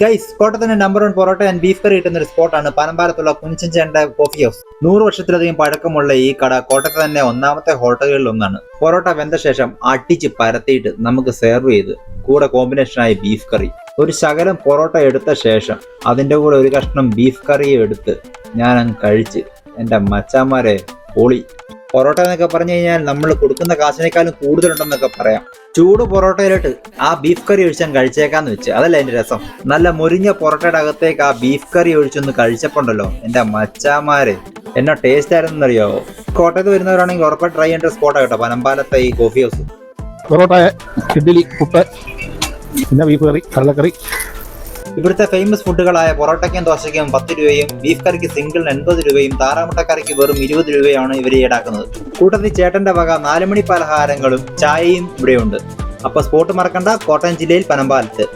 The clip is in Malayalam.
ഗൈസ്, കോട്ടയത്തിന്റെ number 1 parotta and beef curry കിട്ടുന്ന ഒരു സ്പോട്ടാണ് പനമ്പാലത്തുള്ള കുഞ്ചൻചേട്ടന്റെ കോഫി ഹൗസ്. 100 വർഷത്തിലധികം പഴക്കമുള്ള ഈ കട കോട്ടയത്ത് തന്നെ ഒന്നാമത്തെ ഹോട്ടലുകളിൽ ഒന്നാണ്. പൊറോട്ട വെന്ത ശേഷം അടിച്ച് പരത്തിയിട്ട് നമുക്ക് സെർവ് ചെയ്ത് കൂടെ കോമ്പിനേഷനായി ബീഫ് കറി. ഒരു ശകലം പൊറോട്ട എടുത്ത ശേഷം അതിന്റെ കൂടെ ഒരു കഷ്ണം ബീഫ് കറിയും എടുത്ത് ഞാൻ അങ്ങ് കഴിച്ച് എന്റെ മച്ചാന്മാരെ പൊളി. പൊറോട്ട എന്നൊക്കെ പറഞ്ഞു കഴിഞ്ഞാൽ നമ്മൾ കൊടുക്കുന്ന കാശിനേക്കാളും കൂടുതലുണ്ടെന്നൊക്കെ പറയാം. ചൂട് പൊറോട്ടയിലോട്ട് ആ ബീഫ് കറി ഒഴിച്ചാൽ കഴിച്ചേക്കാന്ന് വെച്ച്, അതല്ല എന്റെ രസം. നല്ല മുരിഞ്ഞ പൊറോട്ടയുടെ അകത്തേക്ക് ആ ബീഫ് കറി ഒഴിച്ചൊന്ന് കഴിച്ചപ്പോണ്ടല്ലോ എന്റെ മച്ചാമാരെ എന്നാ ടേസ്റ്റ് ആയിരുന്നറിയാവോ. കോട്ടയത്ത് വരുന്നവരാണെങ്കിൽ ഉറപ്പായിട്ട് ട്രൈ ചെയ്യേണ്ട സ്പോട്ടാണ് കേട്ടോ പനമ്പാലത്തെ ഈ കോഫി ഹൗസ്. പൊറോട്ട, ഇഡ്ഡലി, പുട്ട്, പിന്നെ ബീഫ് കറി, കടലക്കറി. ഇവിടുത്തെ ഫേമസ് ഫുഡുകളായ പൊറോട്ടയ്ക്കും ദോശയ്ക്കും 10 രൂപയും ബീഫ് കറിക്ക് സിംഗിളിന് 80 രൂപയും താറാമുട്ടക്കറിക്ക് വെറും 20 രൂപയാണ് ഇവർ ഈടാക്കുന്നത്. കൂട്ടത്തിൽ ചേട്ടന്റെ വക 4 മണി പലഹാരങ്ങളും ചായയും ഇവിടെയുണ്ട്. അപ്പൊ സ്പോട്ട് മറക്കണ്ട, കോട്ടയം ജില്ലയിൽ പനമ്പാലത്ത്.